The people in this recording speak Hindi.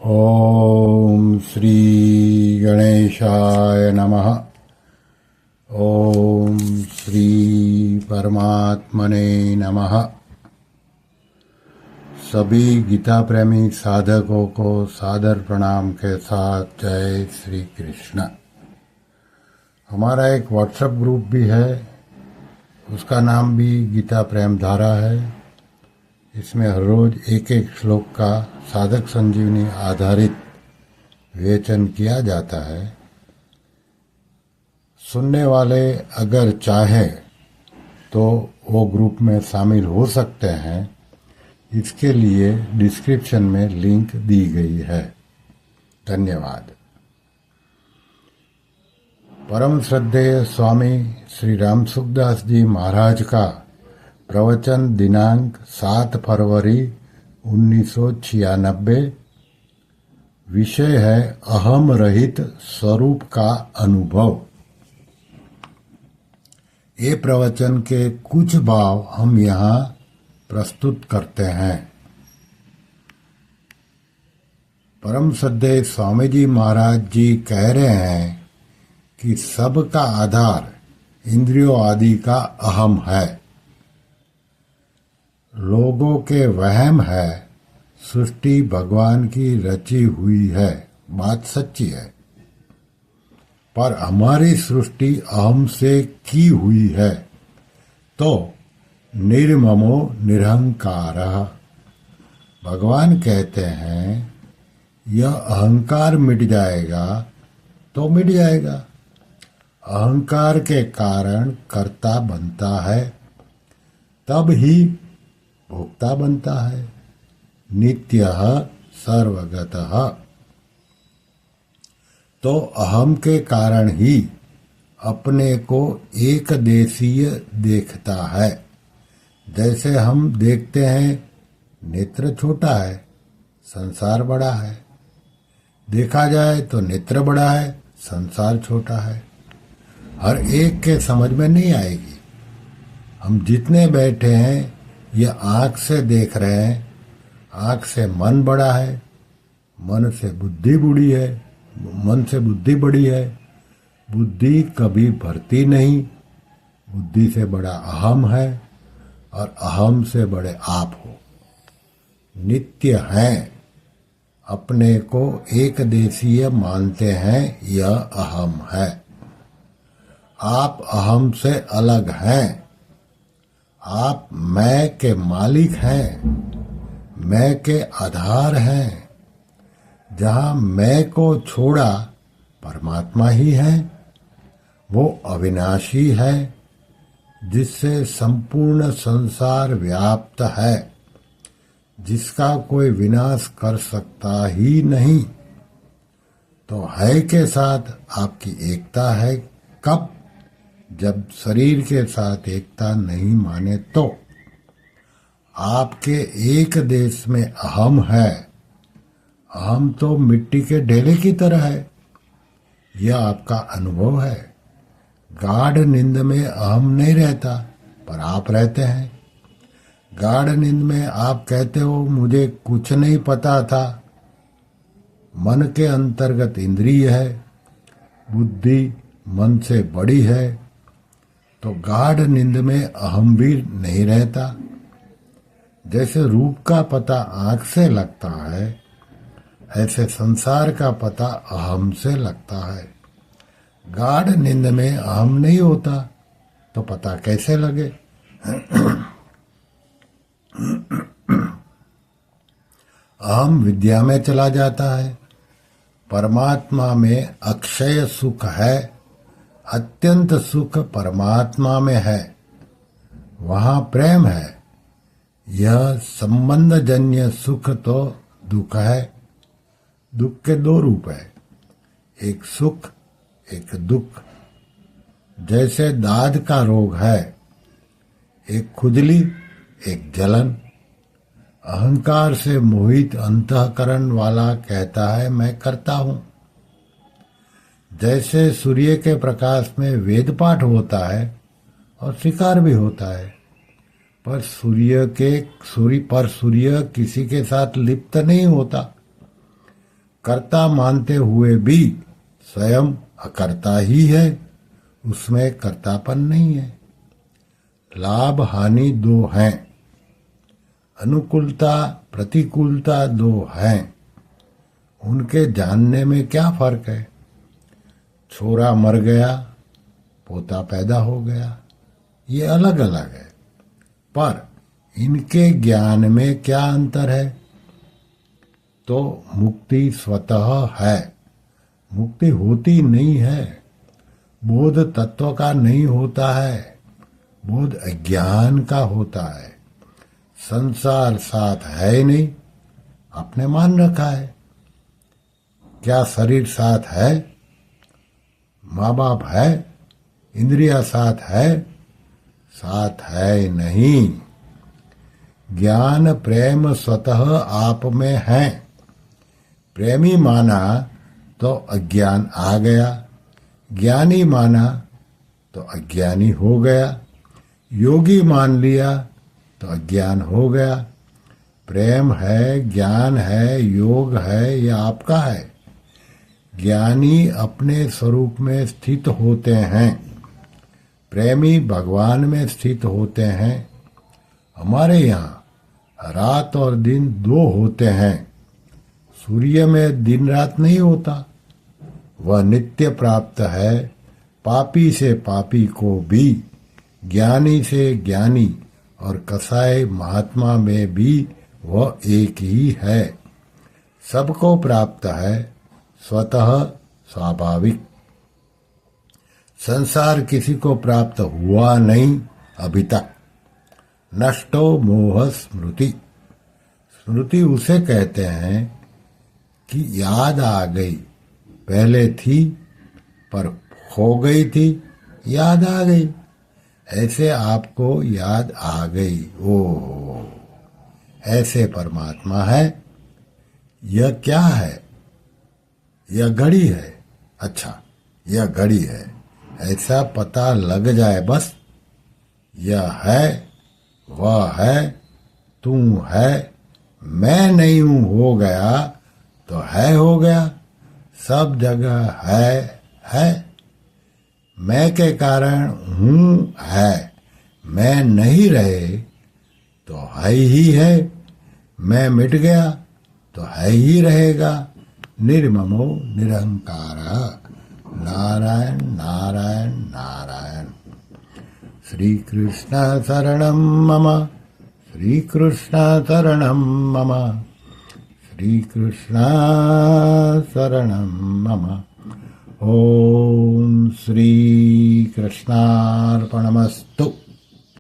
ओम श्री गणेशाय नमः। ओम श्री परमात्मने नमः। सभी गीता प्रेमी साधकों को सादर प्रणाम के साथ जय श्री कृष्ण। हमारा एक व्हाट्सएप ग्रुप भी है, उसका नाम भी गीता प्रेम धारा है। इसमें हर रोज एक एक श्लोक का साधक संजीवनी आधारित विवेचन किया जाता है। सुनने वाले अगर चाहे तो वो ग्रुप में शामिल हो सकते हैं। इसके लिए डिस्क्रिप्शन में लिंक दी गई है। धन्यवाद। परम श्रद्धेय स्वामी श्री राम सुखदास जी महाराज का प्रवचन दिनांक 7 फरवरी 1996। विषय है अहम रहित स्वरूप का अनुभव। ये प्रवचन के कुछ भाव हम यहाँ प्रस्तुत करते हैं। परम श्रद्धेय स्वामी जी महाराज जी कह रहे हैं कि सबका आधार इंद्रियों आदि का अहम है। लोगों के वहम है सृष्टि भगवान की रची हुई है, बात सच्ची है। पर हमारी सृष्टि अहम से की हुई है। तो निर्ममो निरहंकार, भगवान कहते हैं यह अहंकार मिट जाएगा तो मिट जाएगा। अहंकार के कारण कर्ता बनता है, तब ही भोक्ता बनता है। नित्यः सर्वगतः, तो अहम के कारण ही अपने को एक देशीय देखता है। जैसे हम देखते हैं नेत्र छोटा है, संसार बड़ा है। देखा जाए तो नेत्र बड़ा है, संसार छोटा है। हर एक के समझ में नहीं आएगी। हम जितने बैठे हैं ये आँख से देख रहे हैं। आँख से मन बड़ा है, मन से बुद्धि बड़ी है, मन से बुद्धि बड़ी है। बुद्धि कभी भरती नहीं। बुद्धि से बड़ा अहम है और अहम से बड़े आप हो। नित्य हैं, अपने को एक देशीय मानते हैं, यह अहम है। आप अहम से अलग हैं। आप मैं के मालिक हैं, मैं के आधार हैं। जहाँ मैं को छोड़ा परमात्मा ही है। वो अविनाशी है, जिससे संपूर्ण संसार व्याप्त है, जिसका कोई विनाश कर सकता ही नहीं। तो है के साथ आपकी एकता है कब? जब शरीर के साथ एकता नहीं माने तो। आपके एक देश में अहम है। अहम तो मिट्टी के ढेले की तरह है। यह आपका अनुभव है। गाढ़ नींद में अहम नहीं रहता, पर आप रहते हैं। गाढ़ नींद में आप कहते हो मुझे कुछ नहीं पता था। मन के अंतर्गत इंद्रिय है, बुद्धि मन से बड़ी है। तो गाढ़ नींद में अहम भी नहीं रहता। जैसे रूप का पता आँख से लगता है, ऐसे संसार का पता अहम से लगता है। गाढ़ नींद में अहम नहीं होता तो पता कैसे लगे? अहम विद्या में चला जाता है। परमात्मा में अक्षय सुख है। अत्यंत सुख परमात्मा में है। वहाँ प्रेम है। यह संबंध जन्य सुख तो दुख है। दुख के दो रूप है, एक सुख एक दुख। जैसे दाद का रोग है, एक खुजली एक जलन। अहंकार से मोहित अंतःकरण वाला कहता है मैं करता हूँ। जैसे सूर्य के प्रकाश में वेद पाठ होता है और शिकार भी होता है, पर सूर्य किसी के साथ लिप्त नहीं होता। कर्ता मानते हुए भी स्वयं अकर्ता ही है, उसमें कर्तापन नहीं है। लाभ हानि दो हैं, अनुकूलता प्रतिकूलता दो हैं, उनके जानने में क्या फर्क है। छोरा मर गया, पोता पैदा हो गया, ये अलग अलग है, पर इनके ज्ञान में क्या अंतर है। तो मुक्ति स्वतः है, मुक्ति होती नहीं है, बोध तत्व का नहीं होता है, बोध अज्ञान का होता है। संसार साथ है नहीं, आपने मान रखा है। क्या शरीर साथ है, माँ बाप है, इंद्रिया साथ है, साथ है नहीं। ज्ञान प्रेम स्वतः आप में है। प्रेमी माना तो अज्ञान आ गया, ज्ञानी माना तो अज्ञानी हो गया, योगी मान लिया तो अज्ञान हो गया। प्रेम है, ज्ञान है, योग है, यह आपका है। ज्ञानी अपने स्वरूप में स्थित होते हैं, प्रेमी भगवान में स्थित होते हैं। हमारे यहाँ रात और दिन दो होते हैं, सूर्य में दिन रात नहीं होता, वह नित्य प्राप्त है। पापी से पापी को भी, ज्ञानी से ज्ञानी और कसाई महात्मा में भी वह एक ही है, सबको प्राप्त है, स्वतः स्वाभाविक। संसार किसी को प्राप्त हुआ नहीं अभी तक। नष्टो मोह स्मृति, स्मृति उसे कहते हैं कि याद आ गई, पहले थी पर खो गई थी, याद आ गई, ऐसे आपको याद आ गई। ओ ऐसे परमात्मा है। यह क्या है, यह घड़ी है, अच्छा यह घड़ी है, ऐसा पता लग जाए बस। यह है, वह है, तू है, मैं नहीं हूं हो गया तो है हो गया, सब जगह है। मैं के कारण हूं है, मैं नहीं रहे तो है ही है, मैं मिट गया तो है ही रहेगा। निर्ममो निरंकार नारायण नारायण नारायण। श्री कृष्ण शरणं मम, श्री कृष्ण शरणं मम, श्री कृष्ण शरणं मम। ओम श्री कृष्णार्पणमस्तु।